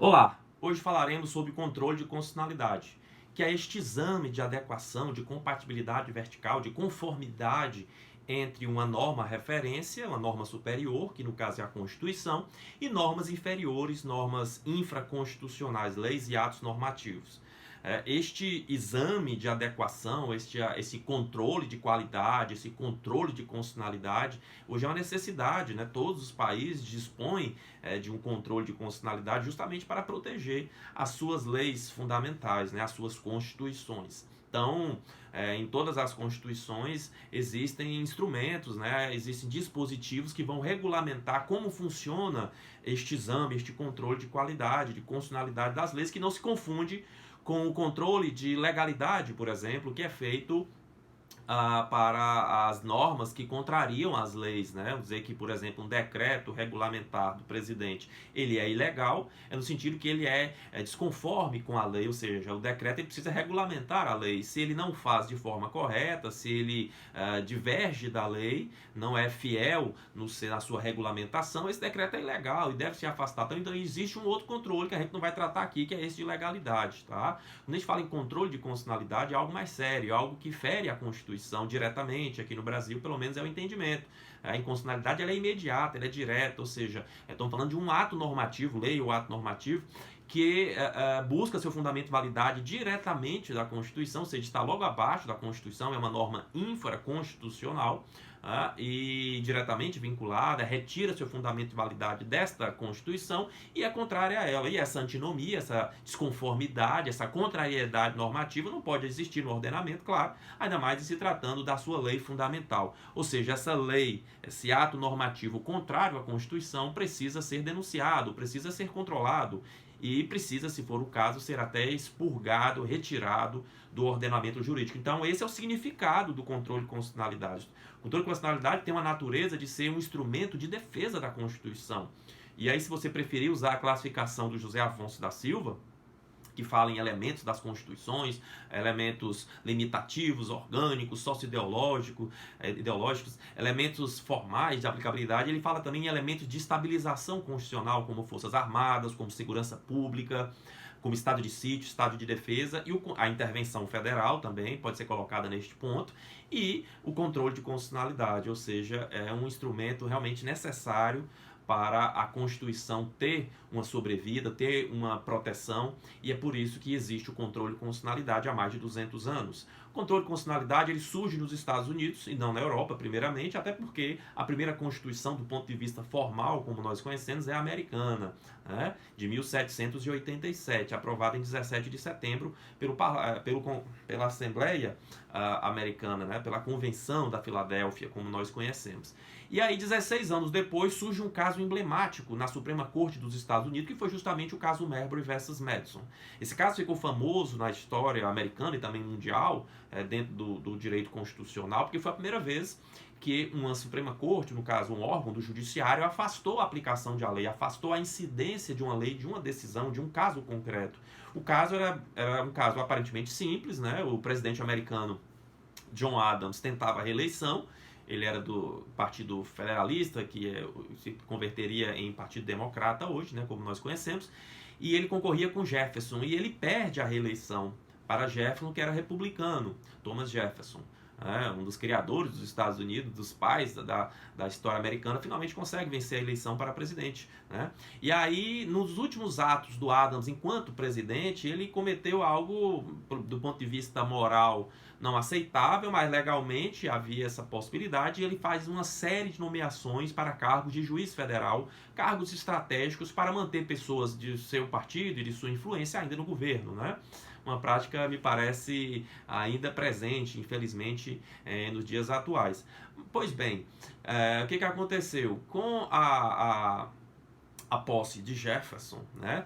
Olá, hoje falaremos sobre controle de constitucionalidade, que é este exame de adequação, de compatibilidade vertical, de conformidade entre uma norma referência, uma norma superior, que no caso é a Constituição, e normas inferiores, normas infraconstitucionais, leis e atos normativos. Este exame de adequação, esse controle de qualidade, esse controle de constitucionalidade, hoje é uma necessidade, né? Todos os países dispõem de um controle de constitucionalidade justamente para proteger as suas leis fundamentais, né? As suas constituições. Então, em todas as constituições existem instrumentos, né? Existem dispositivos que vão regulamentar como funciona este exame, este controle de qualidade, de constitucionalidade das leis, que não se confunde com o controle de legalidade, por exemplo, que é feito para as normas que contrariam as leis, né? Dizer que, por exemplo, um decreto regulamentar do presidente, ele é ilegal, é no sentido que ele é desconforme com a lei, ou seja, o decreto ele precisa regulamentar a lei. Se ele não faz de forma correta, se ele diverge da lei, não é fiel na sua regulamentação, esse decreto é ilegal e deve ser afastado. Então existe um outro controle que a gente não vai tratar aqui, que é esse de legalidade, tá? Quando a gente fala em controle de constitucionalidade, é algo mais sério, é algo que fere a Constituição diretamente. Aqui no Brasil, pelo menos, é o entendimento. A inconstitucionalidade ela é imediata, ela é direta, ou seja, estamos falando de um ato normativo, lei ou ato normativo, que busca seu fundamento e validade diretamente da Constituição, ou seja, está logo abaixo da Constituição, é uma norma infraconstitucional, e diretamente vinculada, retira seu fundamento e validade desta Constituição e é contrária a ela. E essa antinomia, essa desconformidade, essa contrariedade normativa não pode existir no ordenamento, claro, ainda mais se tratando da sua lei fundamental. Ou seja, essa lei, esse ato normativo contrário à Constituição precisa ser denunciado, precisa ser controlado e precisa, se for o caso, ser até expurgado, retirado do ordenamento jurídico. Então, esse é o significado do controle de constitucionalidade. O controle de constitucionalidade tem uma natureza de ser um instrumento de defesa da Constituição. E aí, se você preferir usar a classificação do José Afonso da Silva, que fala em elementos das constituições, elementos limitativos, orgânicos, socioideológicos, elementos formais de aplicabilidade. Ele fala também em elementos de estabilização constitucional, como forças armadas, como segurança pública, como estado de sítio, estado de defesa, e a intervenção federal também pode ser colocada neste ponto, e o controle de constitucionalidade, ou seja, é um instrumento realmente necessário para a Constituição ter uma sobrevida, ter uma proteção, e é por isso que existe o controle de constitucionalidade há mais de 200 anos. O controle de constitucionalidade ele surge nos Estados Unidos e não na Europa, primeiramente, até porque a primeira Constituição, do ponto de vista formal, como nós conhecemos, é a americana, né, de 1787, aprovada em 17 de setembro pela Assembleia Americana, né, pela Convenção da Filadélfia, como nós conhecemos. E aí, 16 anos depois, surge um caso emblemático na Suprema Corte dos Estados Unidos, que foi justamente o caso Marbury versus Madison. Esse caso ficou famoso na história americana e também mundial, dentro do direito constitucional, porque foi a primeira vez que uma Suprema Corte, no caso um órgão do judiciário, afastou a aplicação de uma lei, afastou a incidência de uma lei, de uma decisão, de um caso concreto. O caso era um caso aparentemente simples, né? O presidente americano John Adams tentava a reeleição, ele era do Partido Federalista, que se converteria em Partido Democrata hoje, né, como nós conhecemos, e ele concorria com Jefferson, e ele perde a reeleição para Jefferson, que era republicano, Thomas Jefferson. Um dos criadores dos Estados Unidos, dos pais da história americana, finalmente consegue vencer a eleição para presidente, né? E aí, nos últimos atos do Adams enquanto presidente, ele cometeu algo, do ponto de vista moral, não aceitável, mas legalmente havia essa possibilidade, e ele faz uma série de nomeações para cargos de juiz federal, cargos estratégicos para manter pessoas de seu partido e de sua influência ainda no governo, né? Uma prática, me parece, ainda presente, infelizmente, nos dias atuais. Pois bem, o que aconteceu? Com a posse de Jefferson, né,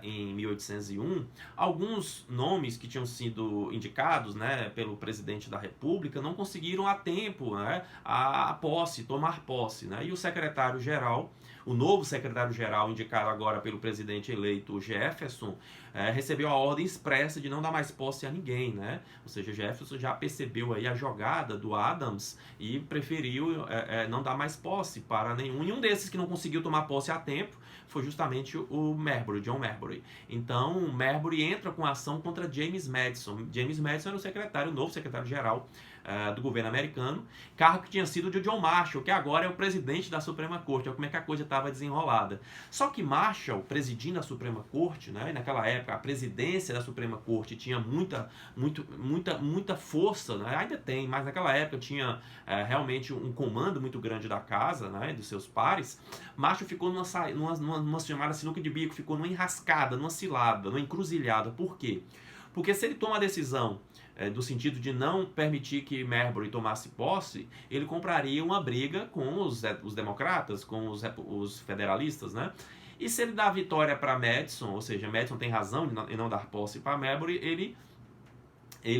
em 1801, alguns nomes que tinham sido indicados, né, pelo presidente da República não conseguiram a tempo, né, a posse, tomar posse, né, e o secretário-geral, o novo secretário-geral indicado agora pelo presidente eleito Jefferson, recebeu a ordem expressa de não dar mais posse a ninguém, né? Ou seja, Jefferson já percebeu aí a jogada do Adams e preferiu não dar mais posse para nenhum. E um desses que não conseguiu tomar posse a tempo tempo, foi justamente o Marbury, John Marbury. Então, Marbury entra com ação contra James Madison. James Madison era o novo secretário-geral do governo americano, cargo que tinha sido de John Marshall, que agora é o presidente da Suprema Corte. Olha como é que a coisa estava desenrolada. Só que Marshall, presidindo a Suprema Corte, né, e naquela época a presidência da Suprema Corte tinha muita força, né, ainda tem, mas naquela época tinha realmente um comando muito grande da casa, né, dos seus pares. Marshall ficou numa chamada sinuca de bico, ficou numa enrascada, numa cilada, numa encruzilhada. Por quê? Porque se ele toma a decisão do sentido de não permitir que Marbury tomasse posse, ele compraria uma briga com os democratas, com os federalistas, né? E se ele dá a vitória para Madison, ou seja, Madison tem razão em não dar posse para Marbury, se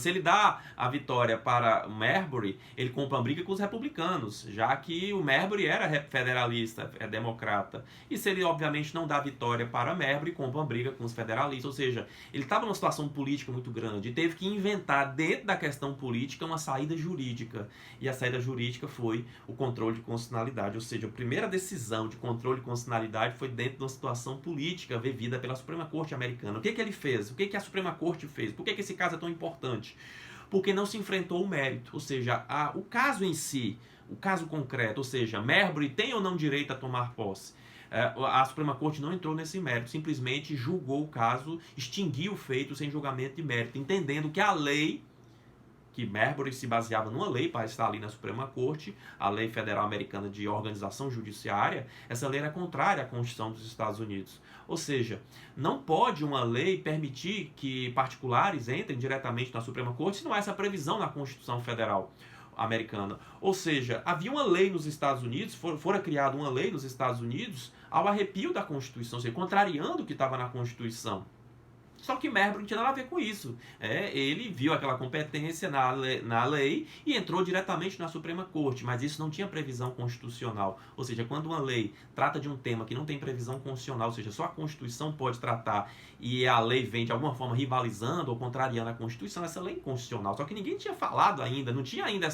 ele dá a vitória para Marbury, ele compra uma briga com os republicanos, já que o Marbury era federalista, é democrata. E se ele, obviamente, não dá a vitória para Marbury, compra uma briga com os federalistas. Ou seja, ele estava numa situação política muito grande e teve que inventar, dentro da questão política, uma saída jurídica. E a saída jurídica foi o controle de constitucionalidade. Ou seja, a primeira decisão de controle de constitucionalidade foi dentro de uma situação política vivida pela Suprema Corte americana. O que ele fez? O que a Suprema Corte fez? Por que esse caso é tão importante? Porque não se enfrentou o mérito, ou seja, o caso em si, o caso concreto, ou seja, Marbury tem ou não direito a tomar posse? A Suprema Corte não entrou nesse mérito, simplesmente julgou o caso, extinguiu o feito sem julgamento de mérito, entendendo que a lei, que Marbury se baseava numa lei para estar ali na Suprema Corte, a Lei Federal Americana de Organização Judiciária, essa lei era contrária à Constituição dos Estados Unidos. Ou seja, não pode uma lei permitir que particulares entrem diretamente na Suprema Corte se não há essa previsão na Constituição Federal americana. Ou seja, havia uma lei nos Estados Unidos, fora criada uma lei nos Estados Unidos ao arrepio da Constituição, ou seja, contrariando o que estava na Constituição. Só que Marbury não tinha nada a ver com isso. Ele viu aquela competência na lei e entrou diretamente na Suprema Corte, mas isso não tinha previsão constitucional. Ou seja, quando uma lei trata de um tema que não tem previsão constitucional, ou seja, só a Constituição pode tratar e a lei vem de alguma forma rivalizando ou contrariando a Constituição, essa lei é inconstitucional. Só que ninguém tinha falado ainda, não tinha ainda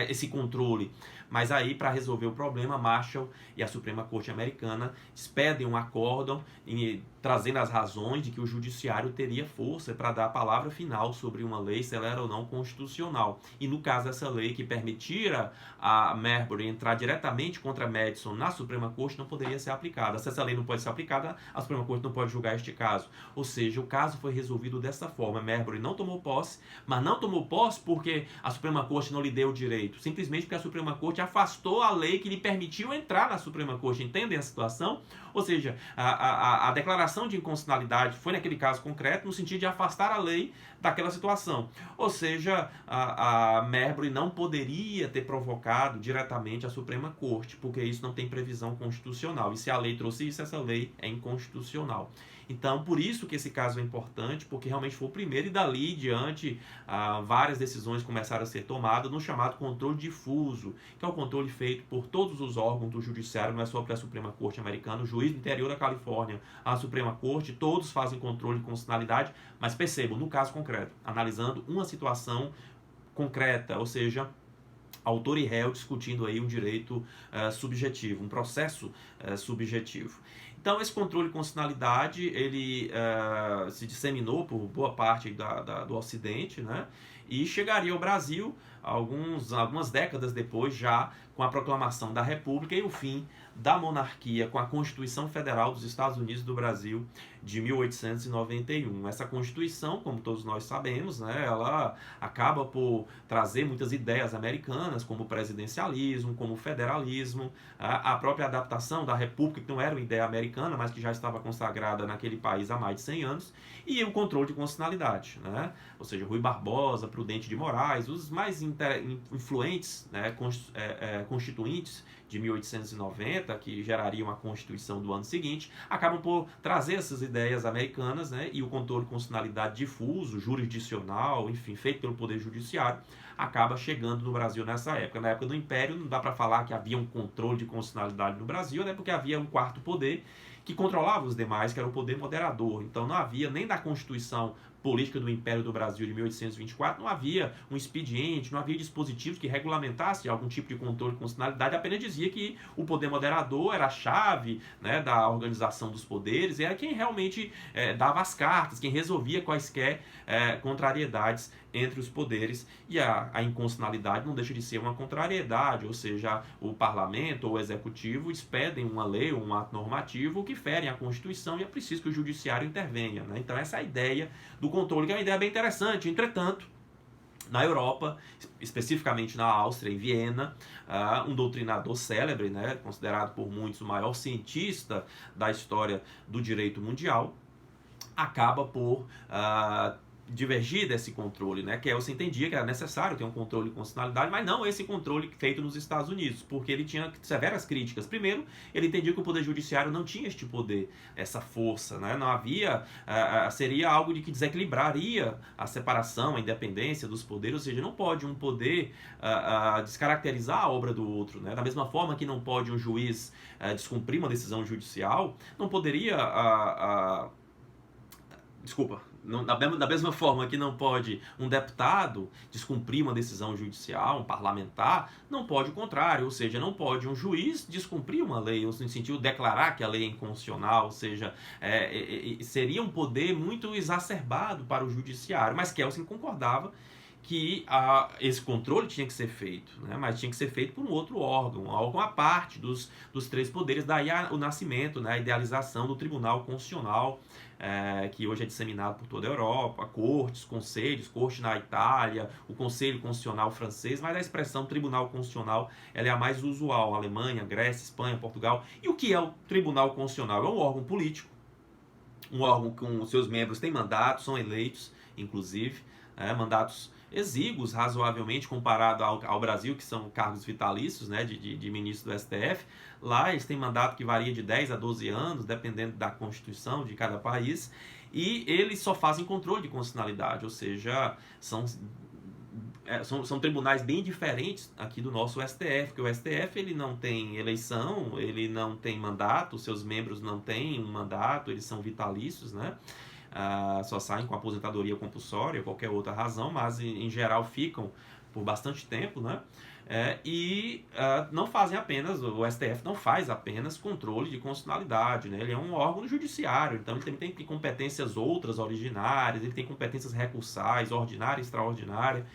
esse controle. Mas aí, para resolver o problema, Marshall e a Suprema Corte americana expedem um acórdão trazendo as razões de que o judiciário teria força para dar a palavra final sobre uma lei, se ela era ou não constitucional. E no caso dessa lei que permitira a Marbury entrar diretamente contra Madison na Suprema Corte, não poderia ser aplicada. Se essa lei não pode ser aplicada, a Suprema Corte não pode julgar este caso. Ou seja, o caso foi resolvido dessa forma. Marbury não tomou posse, mas não tomou posse porque a Suprema Corte não lhe deu o direito, simplesmente porque a Suprema Corte afastou a lei que lhe permitiu entrar na Suprema Corte. Entendem a situação? Ou seja, a declaração de inconstitucionalidade foi naquele caso concreto no sentido de afastar a lei daquela situação. Ou seja, a Marbury não poderia ter provocado diretamente a Suprema Corte, porque isso não tem previsão constitucional. E se a lei trouxe isso, essa lei é inconstitucional. Então, por isso que esse caso é importante, porque realmente foi o primeiro e dali diante várias decisões começaram a ser tomadas no chamado controle difuso, que é o controle feito por todos os órgãos do judiciário, não é só pela Suprema Corte americana, o juiz do interior da Califórnia, a Suprema Corte, todos fazem controle de constitucionalidade, mas percebam, no caso concreto, analisando uma situação concreta, ou seja, autor e réu discutindo aí um direito subjetivo, um processo subjetivo. Então, esse controle de constitucionalidade, ele se disseminou por boa parte do Ocidente, né? E chegaria ao Brasil algumas décadas depois, já com a proclamação da República e o fim da monarquia, com a Constituição Federal dos Estados Unidos e do Brasil de 1891. Essa Constituição, como todos nós sabemos, né, ela acaba por trazer muitas ideias americanas, como o presidencialismo, como o federalismo, a própria adaptação da República, que não era uma ideia americana, mas que já estava consagrada naquele país há mais de 100 anos, e o controle de constitucionalidade, né? Ou seja, Rui Barbosa, Prudente de Moraes, os mais influentes, né, constituintes de 1890, que gerariam a Constituição do ano seguinte, acabam por trazer essas ideias americanas, né, e o controle de constitucionalidade difuso, jurisdicional, enfim, feito pelo Poder Judiciário, acaba chegando no Brasil nessa época. Na época do Império, não dá para falar que havia um controle de constitucionalidade no Brasil, né, porque havia um quarto poder que controlava os demais, que era o poder moderador. Então não havia nem da Constituição política do Império do Brasil de 1824, não havia um expediente, não havia dispositivos que regulamentasse algum tipo de controle de constitucionalidade, apenas dizia que o poder moderador era a chave, né, da organização dos poderes, era quem realmente dava as cartas, quem resolvia quaisquer contrariedades entre os poderes, e a inconstitucionalidade não deixa de ser uma contrariedade, ou seja, o parlamento ou o executivo expedem uma lei ou um ato normativo que ferem a Constituição e é preciso que o judiciário intervenha, né? Então essa é a ideia do controle, que é uma ideia bem interessante. Entretanto, na Europa, especificamente na Áustria, em Viena, um doutrinador célebre, né, considerado por muitos o maior cientista da história do direito mundial, acaba por divergir desse controle, né? Que você entendia que era necessário ter um controle de constitucionalidade, mas não esse controle feito nos Estados Unidos, porque ele tinha severas críticas. Primeiro, ele entendia que o poder judiciário não tinha este poder, essa força, né? Não havia, seria algo de que desequilibraria a separação, a independência dos poderes, ou seja, não pode um poder descaracterizar a obra do outro, né? Da mesma forma que não pode um juiz descumprir uma decisão judicial, não poderia da mesma forma que não pode um deputado descumprir uma decisão judicial, um parlamentar, não pode o contrário, ou seja, não pode um juiz descumprir uma lei, no sentido de declarar que a lei é inconstitucional, ou seja, seria um poder muito exacerbado para o judiciário, mas Kelsen concordava que esse controle tinha que ser feito, né? Mas tinha que ser feito por um outro órgão, um órgão à parte dos três poderes, daí o nascimento, né, a idealização do Tribunal Constitucional, que hoje é disseminado por toda a Europa, cortes, conselhos, corte na Itália, o Conselho Constitucional francês, mas a expressão Tribunal Constitucional ela é a mais usual, Alemanha, Grécia, Espanha, Portugal. E o que é o Tribunal Constitucional? É um órgão político, um órgão com seus membros têm mandatos, são eleitos, inclusive, mandatos exíguos, razoavelmente, comparado ao Brasil, que são cargos vitalícios, né, de ministro do STF. Lá eles têm mandato que varia de 10 a 12 anos, dependendo da Constituição de cada país, e eles só fazem controle de constitucionalidade, ou seja, são tribunais bem diferentes aqui do nosso STF, porque o STF ele não tem eleição, ele não tem mandato, seus membros não têm um mandato, eles são vitalícios, né? Só saem com aposentadoria compulsória ou qualquer outra razão, mas em geral ficam por bastante tempo, né? Não fazem apenas, o STF não faz apenas controle de constitucionalidade, né? Ele é um órgão judiciário, então ele também tem competências outras originárias, ele tem competências recursais, ordinária e extraordinária.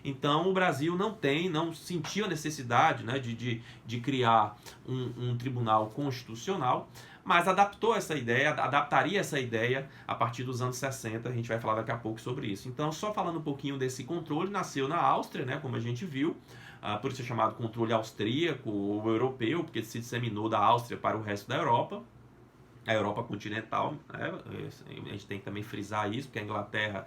Então o Brasil não sentiu a necessidade, né, de criar um tribunal constitucional, mas adaptaria essa ideia a partir dos anos 60, a gente vai falar daqui a pouco sobre isso. Então, só falando um pouquinho desse controle, nasceu na Áustria, né, como a gente viu, por isso é chamado controle austríaco ou europeu, porque se disseminou da Áustria para o resto da Europa, a Europa continental, né? A gente tem que também frisar isso, porque a Inglaterra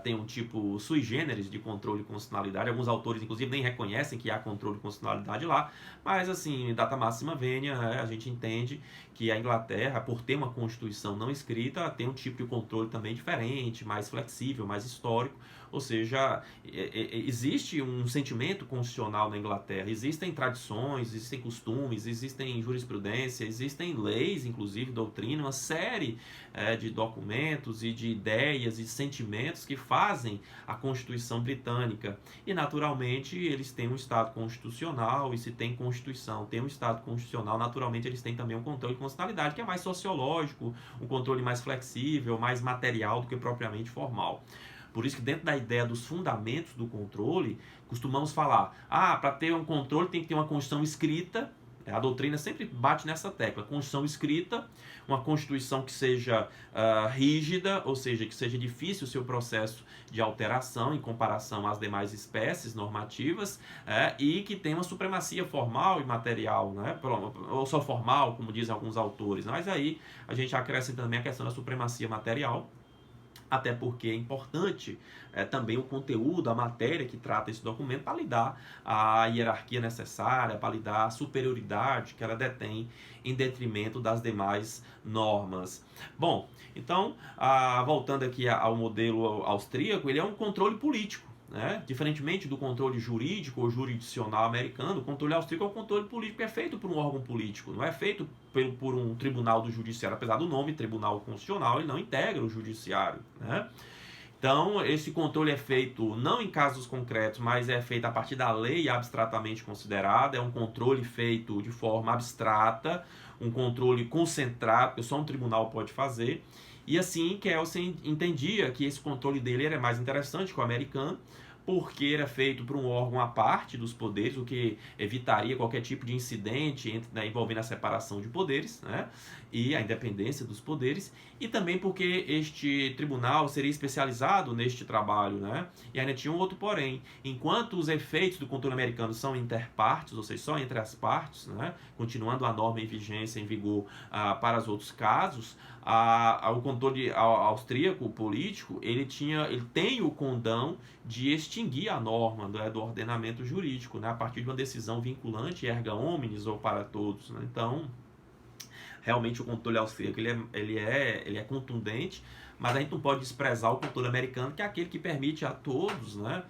tem um tipo sui generis de controle de constitucionalidade. Alguns autores, inclusive, nem reconhecem que há controle de constitucionalidade lá, mas, assim, data máxima venia, a gente entende que a Inglaterra, por ter uma Constituição não escrita, tem um tipo de controle também diferente, mais flexível, mais histórico. Ou seja, existe um sentimento constitucional na Inglaterra, existem tradições, existem costumes, existem jurisprudência, existem leis, inclusive doutrina, uma série de documentos e de ideias e sentimentos que fazem a Constituição britânica. E, naturalmente, eles têm um Estado constitucional, e se tem Constituição, tem um Estado constitucional, naturalmente eles têm também um controle de constitucionalidade, que é mais sociológico, um controle mais flexível, mais material do que propriamente formal. Por isso que dentro da ideia dos fundamentos do controle, costumamos falar, para ter um controle tem que ter uma Constituição escrita. A doutrina sempre bate nessa tecla, Constituição escrita, uma Constituição que seja rígida, ou seja, que seja difícil o seu processo de alteração em comparação às demais espécies normativas, e que tenha uma supremacia formal e material, né? Ou só formal, como dizem alguns autores. Mas aí a gente acrescenta também a questão da supremacia material, até porque é importante também o conteúdo, a matéria que trata esse documento para lhe dar a hierarquia necessária, para lhe dar a superioridade que ela detém em detrimento das demais normas. Bom, então, voltando aqui ao modelo austríaco, ele é um controle político, né? Diferentemente do controle jurídico ou jurisdicional americano, o controle austríaco é um controle político que é feito por um órgão político, não é feito por um tribunal do judiciário, apesar do nome Tribunal Constitucional, ele não integra o judiciário, né? Então, esse controle é feito não em casos concretos, mas é feito a partir da lei abstratamente considerada, é um controle feito de forma abstrata, um controle concentrado, que só um tribunal pode fazer. E assim, Kelsen entendia que esse controle dele era mais interessante que o americano, porque era feito por um órgão à parte dos poderes, o que evitaria qualquer tipo de incidente envolvendo a separação de poderes, né, e a independência dos poderes, e também porque este tribunal seria especializado neste trabalho, né, e ainda tinha um outro porém: enquanto os efeitos do controle americano são interpartes, ou seja, só entre as partes, né, continuando a norma em vigência, em vigor para os outros casos, o controle austríaco político ele tem o condão de extinguir a norma do ordenamento jurídico, né, a partir de uma decisão vinculante erga omnes ou para todos, né? Então, realmente o controle austríaco ele é contundente, mas a gente não pode desprezar o controle americano, que é aquele que permite a todos, né,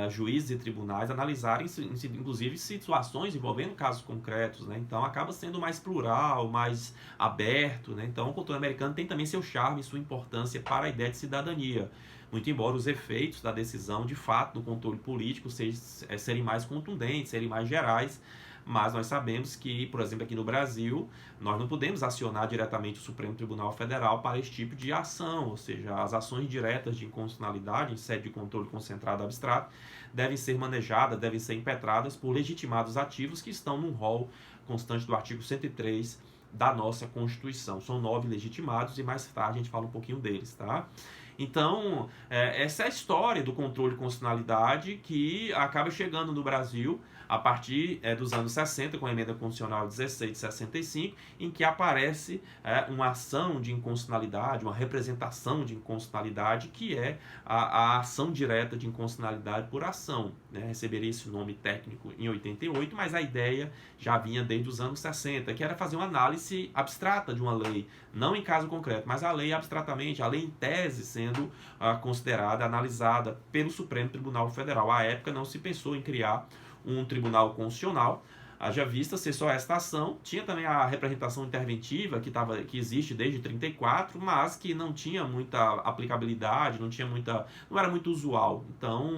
juízes e tribunais analisarem, inclusive, situações envolvendo casos concretos, né? Então acaba sendo mais plural, mais aberto, né? Então o controle americano tem também seu charme e sua importância para a ideia de cidadania, muito embora os efeitos da decisão, de fato, do controle político serem mais contundentes, serem mais gerais. Mas nós sabemos que, por exemplo, aqui no Brasil, nós não podemos acionar diretamente o Supremo Tribunal Federal para esse tipo de ação, ou seja, as ações diretas de inconstitucionalidade em sede de controle concentrado abstrato devem ser manejadas, devem ser impetradas por legitimados ativos que estão no rol constante do artigo 103 da nossa Constituição. São 9 legitimados e mais tarde a gente fala um pouquinho deles, tá? Então, essa é a história do controle de constitucionalidade que acaba chegando no Brasil a partir dos anos 60, com a emenda constitucional 1665, em que aparece uma ação de inconstitucionalidade, uma representação de inconstitucionalidade, que é a ação direta de inconstitucionalidade por ação, né? Receberia esse nome técnico em 88, mas a ideia já vinha desde os anos 60, que era fazer uma análise abstrata de uma lei, não em caso concreto, mas a lei abstratamente, a lei em tese sendo considerada, analisada pelo Supremo Tribunal Federal. À época não se pensou em criar um tribunal constitucional, haja vista ser só esta ação. Tinha também a representação interventiva, que existe desde 34, mas que não tinha muita aplicabilidade, não era muito usual. Então,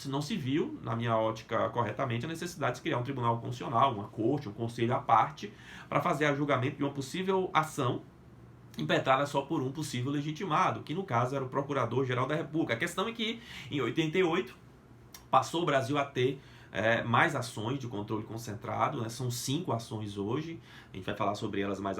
não se viu, na minha ótica corretamente, a necessidade de criar um tribunal constitucional, uma corte, um conselho à parte, para fazer a julgamento de uma possível ação impetrada só por um possível legitimado, que no caso era o Procurador-Geral da República. A questão é que, em 88, passou o Brasil a ter mais ações de controle concentrado, né? São 5 ações hoje, a gente vai falar sobre elas mais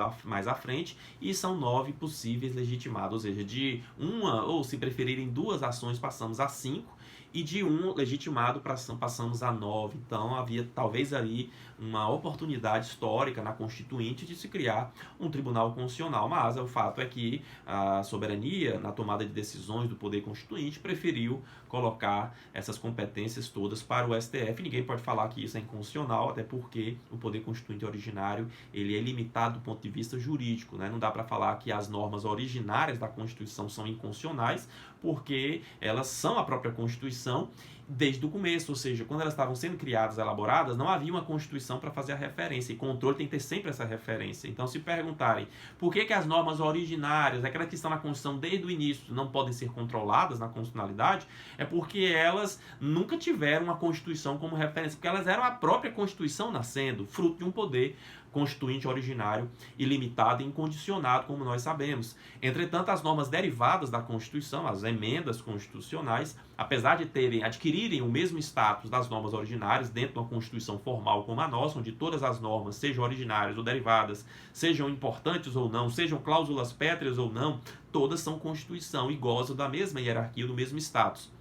à frente, e são 9 possíveis legitimados, ou seja, de uma, ou se preferirem 2 ações, passamos a 5, e de um legitimado passamos a 9. Então havia talvez ali uma oportunidade histórica na Constituinte de se criar um tribunal constitucional, mas o fato é que a soberania na tomada de decisões do poder constituinte preferiu colocar essas competências todas para o STF. Ninguém pode falar que isso é inconstitucional, até porque o poder constituinte originário ele é limitado do ponto de vista jurídico, né? Não dá para falar que as normas originárias da Constituição são inconstitucionais, porque elas são a própria Constituição desde o começo, ou seja, quando elas estavam sendo criadas, elaboradas, não havia uma Constituição para fazer a referência, e controle tem que ter sempre essa referência. Então, se perguntarem por que as normas originárias, aquelas que estão na Constituição desde o início, não podem ser controladas na constitucionalidade, é porque elas nunca tiveram uma Constituição como referência, porque elas eram a própria Constituição nascendo, fruto de um poder constituinte originário, ilimitado e incondicionado, como nós sabemos. Entretanto, as normas derivadas da Constituição, as emendas constitucionais, apesar de adquirirem o mesmo status das normas originárias dentro de uma Constituição formal como a nossa, onde todas as normas, sejam originárias ou derivadas, sejam importantes ou não, sejam cláusulas pétreas ou não, todas são Constituição e gozam da mesma hierarquia, do mesmo status.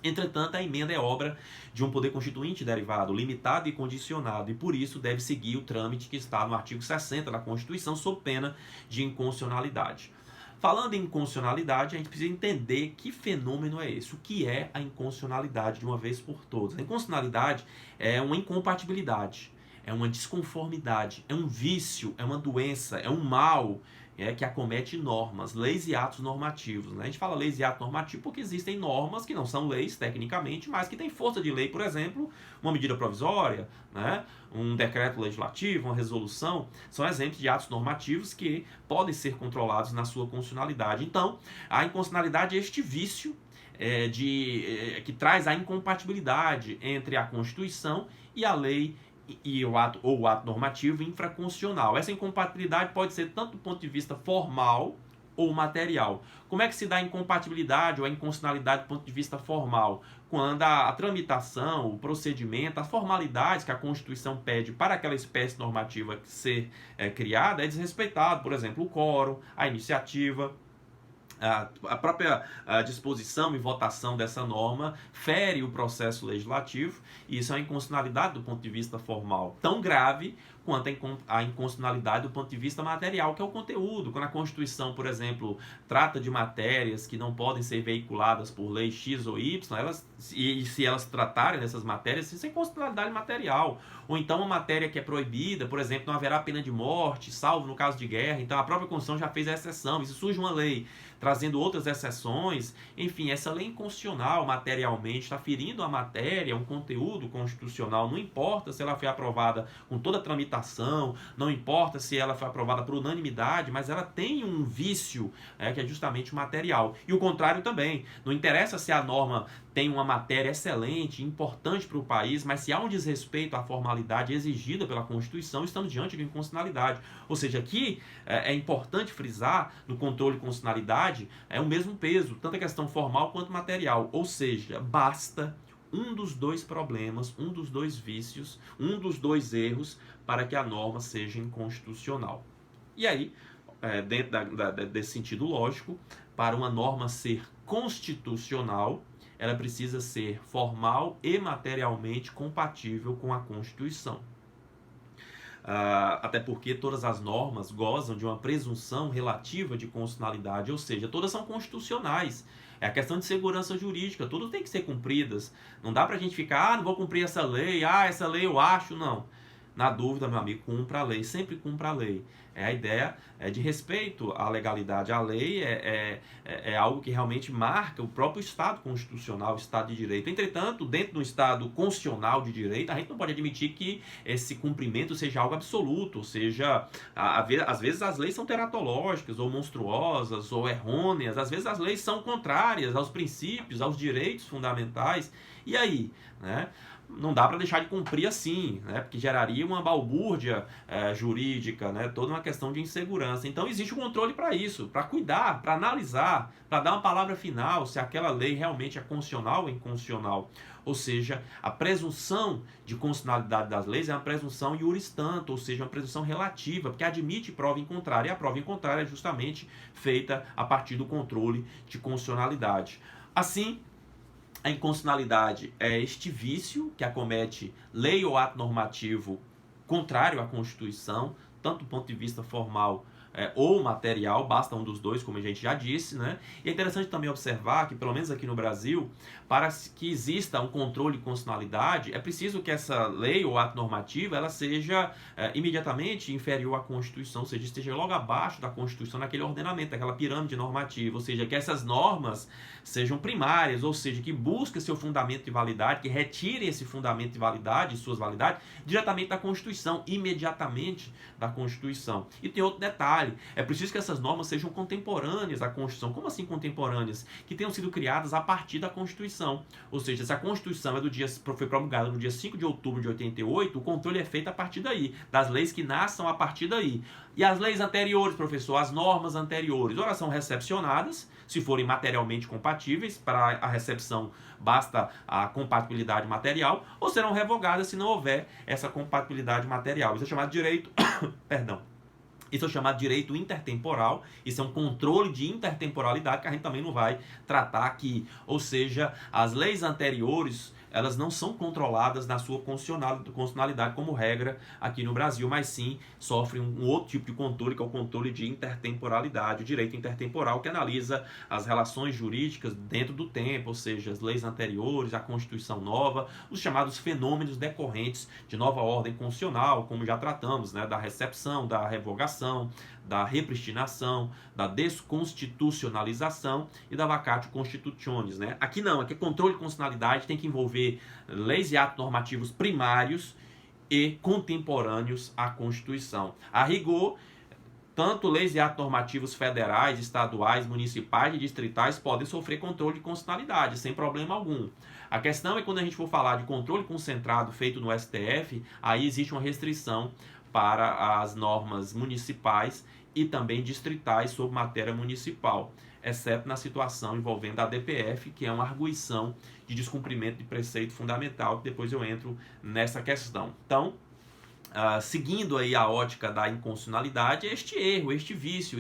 Entretanto, a emenda é obra de um poder constituinte derivado, limitado e condicionado, e por isso deve seguir o trâmite que está no artigo 60 da Constituição, sob pena de inconstitucionalidade. Falando em inconstitucionalidade, a gente precisa entender que fenômeno é esse, o que é a inconstitucionalidade de uma vez por todas. A inconstitucionalidade é uma incompatibilidade, é uma desconformidade, é um vício, é uma doença, é um mal que acomete normas, leis e atos normativos. Né? A gente fala leis e atos normativos porque existem normas que não são leis tecnicamente, mas que têm força de lei, por exemplo, uma medida provisória, né? Um decreto legislativo, uma resolução, são exemplos de atos normativos que podem ser controlados na sua constitucionalidade. Então, a inconstitucionalidade é este vício que traz a incompatibilidade entre a Constituição e a lei e o ato normativo infraconstitucional. Essa incompatibilidade pode ser tanto do ponto de vista formal ou material. Como é que se dá a incompatibilidade ou a inconstitucionalidade do ponto de vista formal? Quando a tramitação, o procedimento, as formalidades que a Constituição pede para aquela espécie normativa ser criada é desrespeitado. Por exemplo, o quórum, a iniciativa, a própria disposição e votação dessa norma fere o processo legislativo, e isso é uma inconstitucionalidade do ponto de vista formal tão grave quanto a inconstitucionalidade do ponto de vista material, que é o conteúdo. Quando a Constituição, por exemplo, trata de matérias que não podem ser veiculadas por lei X ou Y, e se elas tratarem dessas matérias, isso é inconstitucionalidade material. Ou então uma matéria que é proibida, por exemplo, não haverá pena de morte, salvo no caso de guerra, então a própria Constituição já fez a exceção, e se surge uma lei trazendo outras exceções, enfim, essa lei inconstitucional materialmente está ferindo a matéria, um conteúdo constitucional, não importa se ela foi aprovada com toda a tramitação, não importa se ela foi aprovada por unanimidade, mas ela tem um vício que é justamente o material. E o contrário também, não interessa se a norma tem uma matéria excelente, importante para o país, mas se há um desrespeito à formalidade exigida pela Constituição, estamos diante de inconstitucionalidade. Ou seja, aqui é importante frisar, no controle de constitucionalidade, é o mesmo peso, tanto a questão formal quanto material. Ou seja, basta um dos dois problemas, um dos dois vícios, um dos dois erros para que a norma seja inconstitucional. E aí, dentro desse sentido lógico, para uma norma ser constitucional, ela precisa ser formal e materialmente compatível com a Constituição. Até porque todas as normas gozam de uma presunção relativa de constitucionalidade, ou seja, todas são constitucionais. É a questão de segurança jurídica, todas têm que ser cumpridas. Não dá pra gente ficar, não vou cumprir essa lei, essa lei eu acho, não. Na dúvida, meu amigo, cumpra a lei, sempre cumpra a lei. A ideia de respeito à legalidade. A lei é algo que realmente marca o próprio Estado constitucional, o Estado de Direito. Entretanto, dentro do Estado constitucional de Direito, a gente não pode admitir que esse cumprimento seja algo absoluto, ou seja, às vezes as leis são teratológicas, ou monstruosas, ou errôneas, às vezes as leis são contrárias aos princípios, aos direitos fundamentais. E aí, né? Não dá para deixar de cumprir assim, né? Porque geraria uma balbúrdia jurídica, né? Toda uma questão de insegurança. Então existe um controle para isso, para cuidar, para analisar, para dar uma palavra final se aquela lei realmente é constitucional ou inconstitucional. Ou seja, a presunção de constitucionalidade das leis é uma presunção iuris tanto, ou seja, uma presunção relativa, porque admite prova em contrário, e a prova em contrário é justamente feita a partir do controle de constitucionalidade. Assim, a inconstitucionalidade é este vício que acomete lei ou ato normativo contrário à Constituição, tanto do ponto de vista formal ou material, basta um dos dois, como a gente já disse, né? E é interessante também observar que, pelo menos aqui no Brasil, para que exista um controle de constitucionalidade, é preciso que essa lei ou ato normativo ela seja imediatamente inferior à Constituição, ou seja, esteja logo abaixo da Constituição naquele ordenamento, daquela pirâmide normativa, ou seja, que essas normas sejam primárias, ou seja, que busquem seu fundamento de validade, que retirem esse fundamento de validade, suas validades, diretamente da Constituição, imediatamente da Constituição. E tem outro detalhe, é preciso que essas normas sejam contemporâneas à Constituição. Como assim contemporâneas? Que tenham sido criadas a partir da Constituição. Ou seja, se a Constituição foi promulgada no dia 5 de outubro de 88, o controle é feito a partir daí, das leis que nasçam a partir daí. E as leis anteriores, professor, as normas anteriores, ora são recepcionadas, se forem materialmente compatíveis, para a recepção basta a compatibilidade material, ou serão revogadas se não houver essa compatibilidade material. Isso é chamado de direito, Isso é chamado de direito intertemporal, isso é um controle de intertemporalidade que a gente também não vai tratar aqui. Ou seja, as leis anteriores, elas não são controladas na sua constitucionalidade como regra aqui no Brasil, mas sim sofrem um outro tipo de controle, que é o controle de intertemporalidade, o direito intertemporal, que analisa as relações jurídicas dentro do tempo, ou seja, as leis anteriores, a Constituição nova, os chamados fenômenos decorrentes de nova ordem constitucional, como já tratamos, né, da recepção, da revogação, da repristinação, da desconstitucionalização e da vacatio constitutionis, né? Aqui não, aqui controle de constitucionalidade tem que envolver leis e atos normativos primários e contemporâneos à Constituição. A rigor, tanto leis e atos normativos federais, estaduais, municipais e distritais podem sofrer controle de constitucionalidade, sem problema algum. A questão é quando a gente for falar de controle concentrado feito no STF, aí existe uma restrição para as normas municipais e também distritais sobre matéria municipal, exceto na situação envolvendo a DPF, que é uma arguição de descumprimento de preceito fundamental, que depois eu entro nessa questão. Então, seguindo aí a ótica da inconstitucionalidade, este erro, este vício,